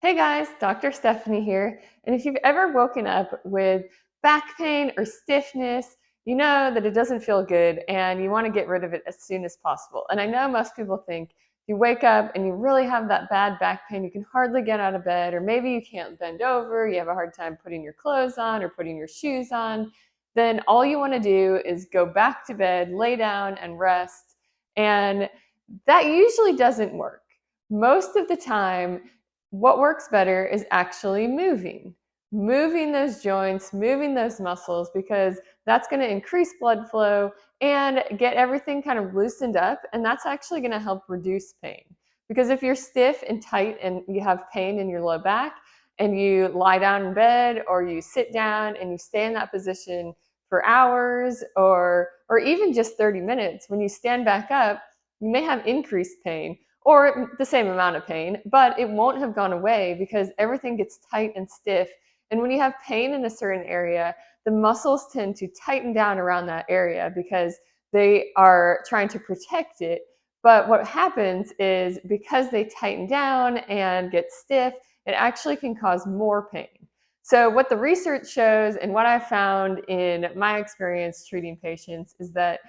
Hey guys, Dr. Stephanie here. And if you've ever woken up with back pain or stiffness, you know that it doesn't feel good and you want to get rid of it as soon as possible. And I know most people think you wake up and you really have that bad back pain, you can hardly get out of bed, or maybe you can't bend over, you have a hard time putting your clothes on or putting your shoes on. Then all you want to do is go back to bed, lay down, and rest. And that usually doesn't work. Most of the time, what works better is actually moving those joints, moving those muscles, because that's going to increase blood flow and get everything kind of loosened up. And that's actually going to help reduce pain. Because if you're stiff and tight and you have pain in your low back and you lie down in bed or you sit down and you stay in that position for hours or even just 30 minutes, when you stand back up, you may have increased pain or the same amount of pain, but it won't have gone away because everything gets tight and stiff. And when you have pain in a certain area, the muscles tend to tighten down around that area because they are trying to protect it. But what happens is because they tighten down and get stiff, it actually can cause more pain. So what the research shows and what I found in my experience treating patients is that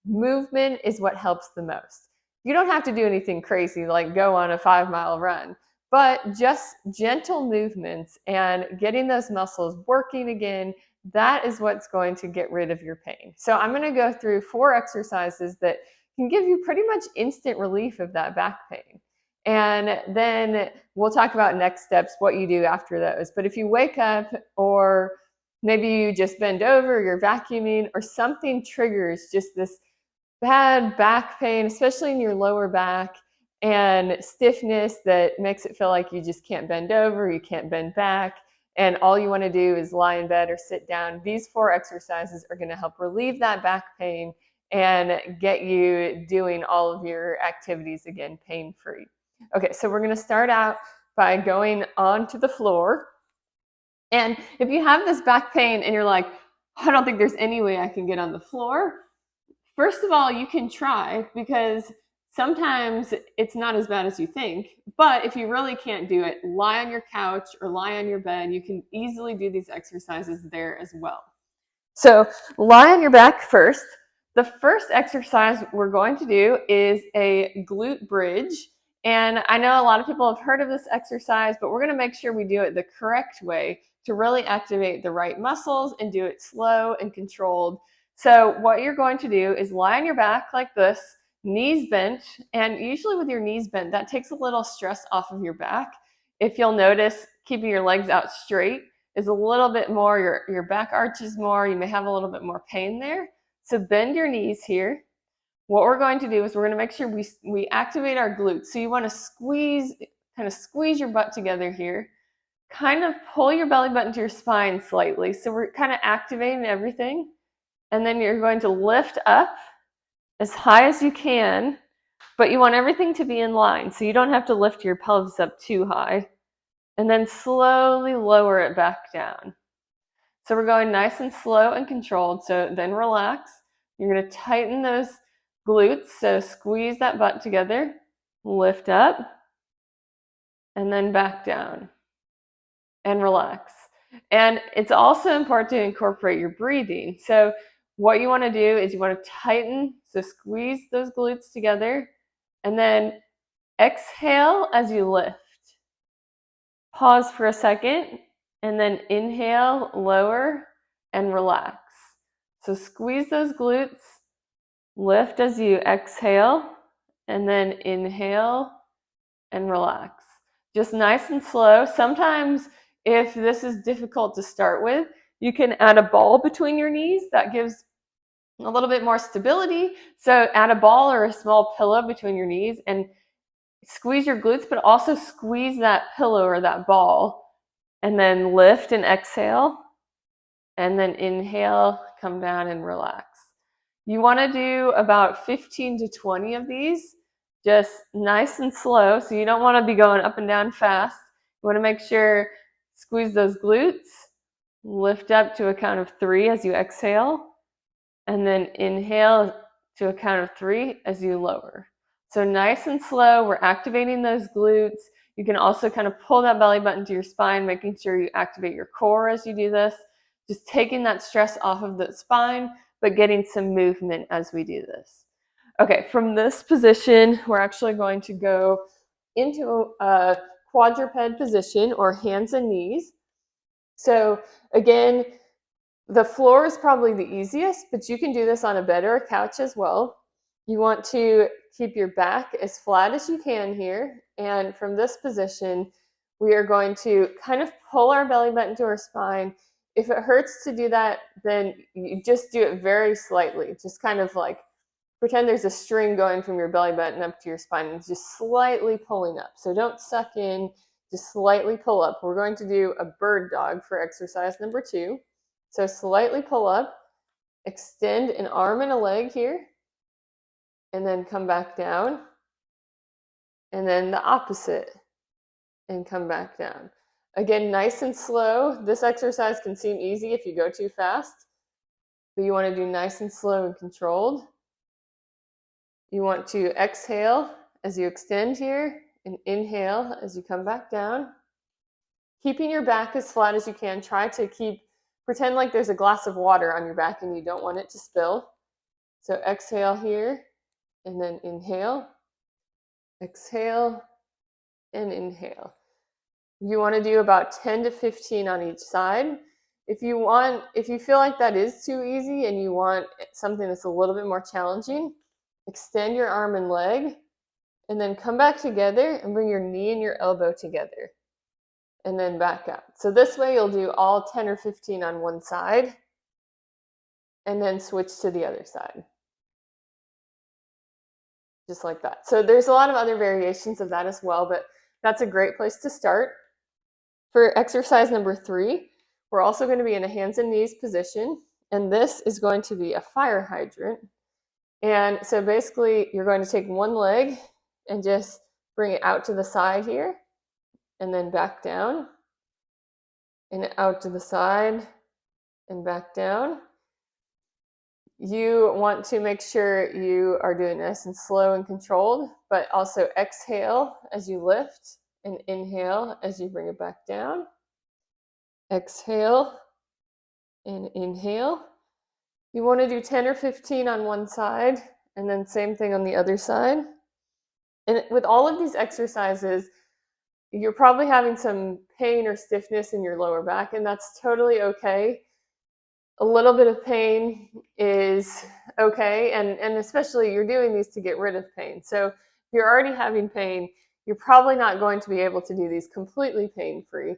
movement is what helps the most. You don't have to do anything crazy like go on a 5-mile run, but just gentle movements and getting those muscles working again, that is what's going to get rid of your pain. So I'm going to go through 4 exercises that can give you pretty much instant relief of that back pain. And then we'll talk about next steps, what you do after those. But if you wake up or maybe you just bend over, you're vacuuming, or something triggers just this bad back pain, especially in your lower back, and stiffness that makes it feel like you just can't bend over, you can't bend back, and all you want to do is lie in bed or sit down. These 4 exercises are going to help relieve that back pain and get you doing all of your activities again pain-free. Okay, so we're going to start out by going onto the floor. And if you have this back pain and you're like, I don't think there's any way I can get on the floor, first of all, you can try, because sometimes it's not as bad as you think. But if you really can't do it, lie on your couch or lie on your bed. You can easily do these exercises there as well. So lie on your back first. The first exercise we're going to do is a glute bridge. And I know a lot of people have heard of this exercise, but we're going to make sure we do it the correct way to really activate the right muscles and do it slow and controlled. So what you're going to do is lie on your back like this, knees bent, and usually with your knees bent, that takes a little stress off of your back. If you'll notice, keeping your legs out straight is a little bit more, your back arches more, you may have a little bit more pain there. So bend your knees here. What we're going to do is we're going to make sure we activate our glutes. So you want to kind of squeeze your butt together here. Kind of pull your belly button to your spine slightly. So we're kind of activating everything. And then you're going to lift up as high as you can, but you want everything to be in line. So you don't have to lift your pelvis up too high. And then slowly lower it back down. So we're going nice and slow and controlled. So then relax. You're going to tighten those glutes. So squeeze that butt together, lift up, and then back down. And relax. And it's also important to incorporate your breathing. So what you want to do is you want to tighten, so squeeze those glutes together, and then exhale as you lift. Pause for a second, and then inhale, lower, and relax. So squeeze those glutes, lift as you exhale, and then inhale and relax. Just nice and slow. Sometimes if this is difficult to start with, you can add a ball between your knees. That gives a little bit more stability. So add a ball or a small pillow between your knees and squeeze your glutes, but also squeeze that pillow or that ball, and then lift and exhale, and then inhale, come down and relax. You want to do about 15 to 20 of these, just nice and slow. So you don't want to be going up and down fast. You want to make sure, squeeze those glutes, lift up to a count of 3 as you exhale, and then inhale to a count of 3 as you lower. So nice and slow, we're activating those glutes. You can also kind of pull that belly button to your spine, making sure you activate your core as you do this. Just taking that stress off of the spine, but getting some movement as we do this. Okay, from this position, we're actually going to go into a quadruped position, or hands and knees. So again, the floor is probably the easiest, but you can do this on a bed or a couch as well. You want to keep your back as flat as you can here. And from this position, we are going to kind of pull our belly button to our spine. If it hurts to do that, then you just do it very slightly. Just kind of like pretend there's a string going from your belly button up to your spine and just slightly pulling up. So don't suck in, just slightly pull up. We're going to do a bird dog for exercise number 2. So slightly pull up, extend an arm and a leg here, and then come back down. And then the opposite, and come back down. Again, nice and slow. This exercise can seem easy if you go too fast, but you want to do nice and slow and controlled. You want to exhale as you extend here, and inhale as you come back down. Keeping your back as flat as you can. Try to pretend like there's a glass of water on your back and you don't want it to spill. So exhale here, and then inhale. Exhale and inhale. You want to do about 10 to 15 on each side. If you feel like that is too easy and you want something that's a little bit more challenging, extend your arm and leg, and then come back together and bring your knee and your elbow together, and then back up. So this way you'll do all 10 or 15 on one side, and then switch to the other side. Just like that. So there's a lot of other variations of that as well, but that's a great place to start. For exercise number 3, we're also going to be in a hands and knees position, and this is going to be a fire hydrant. And so basically you're going to take one leg and just bring it out to the side here, and then back down, and out to the side, and back down. You want to make sure you are doing nice and slow and controlled, but also exhale as you lift, and inhale as you bring it back down. Exhale and inhale. You want to do 10 or 15 on one side, and then same thing on the other side. And with all of these exercises, you're probably having some pain or stiffness in your lower back, and that's totally okay. A little bit of pain is okay, and especially you're doing these to get rid of pain. So if you're already having pain, you're probably not going to be able to do these completely pain-free.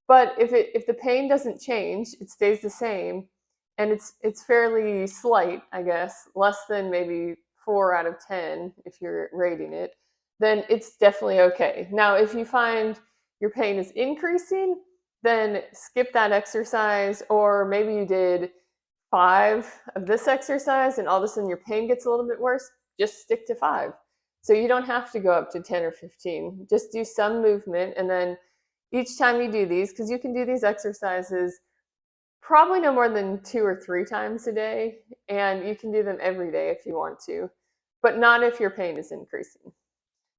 But if the pain doesn't change, it stays the same, and it's fairly slight, I guess, less than maybe 4 out of 10 if you're rating it, then it's definitely okay. Now, if you find your pain is increasing, then skip that exercise, or maybe you did 5 of this exercise and all of a sudden your pain gets a little bit worse, just stick to 5. So you don't have to go up to 10 or 15. Just do some movement, and then each time you do these, because you can do these exercises probably no more than 2 or 3 times a day, and you can do them every day if you want to, but not if your pain is increasing.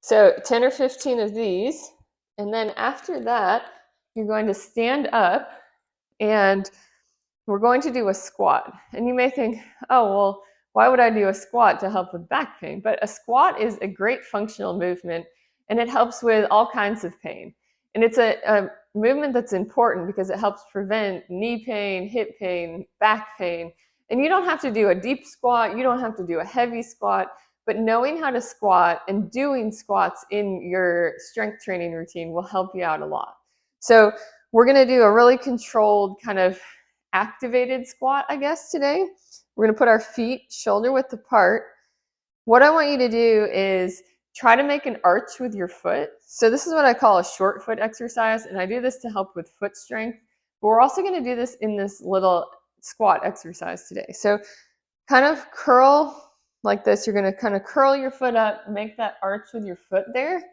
So 10 or 15 of these, and then after that, you're going to stand up, and we're going to do a squat. And you may think, oh, well, why would I do a squat to help with back pain? But a squat is a great functional movement, and it helps with all kinds of pain. And it's a movement that's important because it helps prevent knee pain, hip pain, back pain. And you don't have to do a deep squat. You don't have to do a heavy squat. But knowing how to squat and doing squats in your strength training routine will help you out a lot. So we're going to do a really controlled kind of activated squat, I guess, today. We're going to put our feet shoulder width apart. What I want you to do is try to make an arch with your foot. So this is what I call a short foot exercise, and I do this to help with foot strength. But we're also going to do this in this little squat exercise today. So kind of curl like this. You're going to kind of curl your foot up, make that arch with your foot there.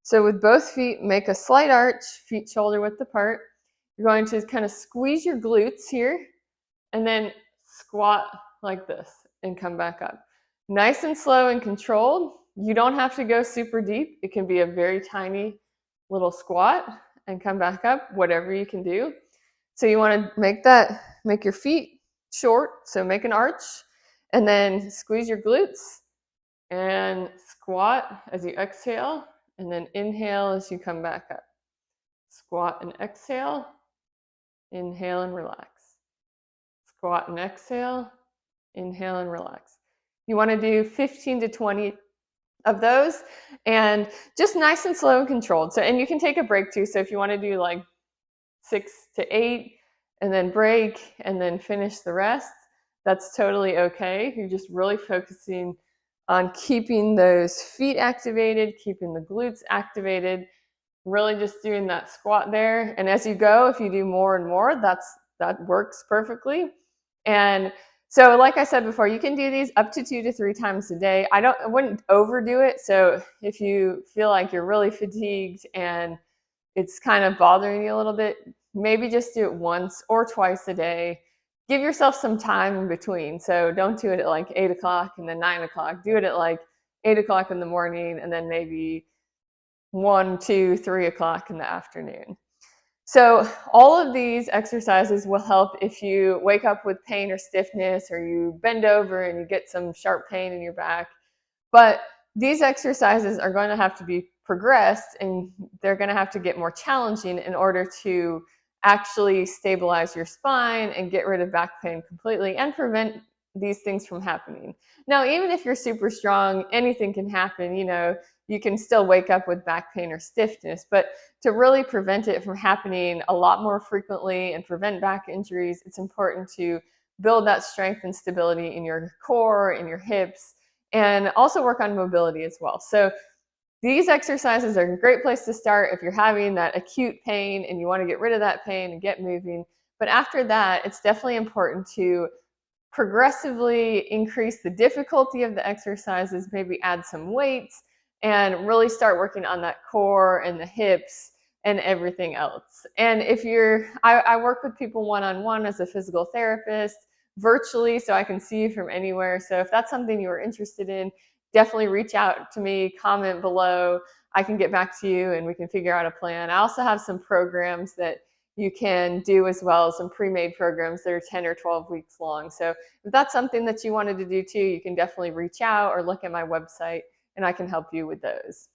So with both feet, make a slight arch, feet shoulder width apart. You're going to kind of squeeze your glutes here, and then squat like this and come back up. Nice and slow and controlled. You don't have to go super deep. It can be a very tiny little squat and come back up, whatever you can do. So you want to make your feet short, so make an arch, and then squeeze your glutes and squat as you exhale, and then inhale as you come back up. Squat and exhale, inhale and relax. Squat and exhale, inhale and relax. You want to do 15 to 20 of those, and just nice and slow and controlled. So, and you can take a break too. So if you want to do like 6 to 8 and then break and then finish the rest, that's totally okay. You're just really focusing on keeping those feet activated, keeping the glutes activated, really just doing that squat there. And as you go, if you do more and more, that works perfectly. And so, like I said before, you can do these up to 2 to 3 times a day. I wouldn't overdo it. So if you feel like you're really fatigued and it's kind of bothering you a little bit, maybe just do it once or twice a day. Give yourself some time in between. So don't do it at like 8 o'clock and then 9 o'clock. Do it at like 8 o'clock in the morning and then maybe 1, 2, 3 o'clock in the afternoon. So all of these exercises will help if you wake up with pain or stiffness, or you bend over and you get some sharp pain in your back. But these exercises are going to have to be progressed, and they're going to have to get more challenging in order to actually stabilize your spine and get rid of back pain completely and prevent these things from happening. Now, even if you're super strong, anything can happen. You can still wake up with back pain or stiffness, but to really prevent it from happening a lot more frequently and prevent back injuries, it's important to build that strength and stability in your core, in your hips, and also work on mobility as well. So these exercises are a great place to start if you're having that acute pain and you want to get rid of that pain and get moving. But after that, it's definitely important to progressively increase the difficulty of the exercises, maybe add some weights, and really start working on that core and the hips and everything else. And I work with people one-on-one as a physical therapist, virtually, so I can see you from anywhere. So if that's something you are interested in, definitely reach out to me, comment below. I can get back to you and we can figure out a plan. I also have some programs that you can do as well, some pre-made programs that are 10 or 12 weeks long. So if that's something that you wanted to do too, you can definitely reach out or look at my website and I can help you with those.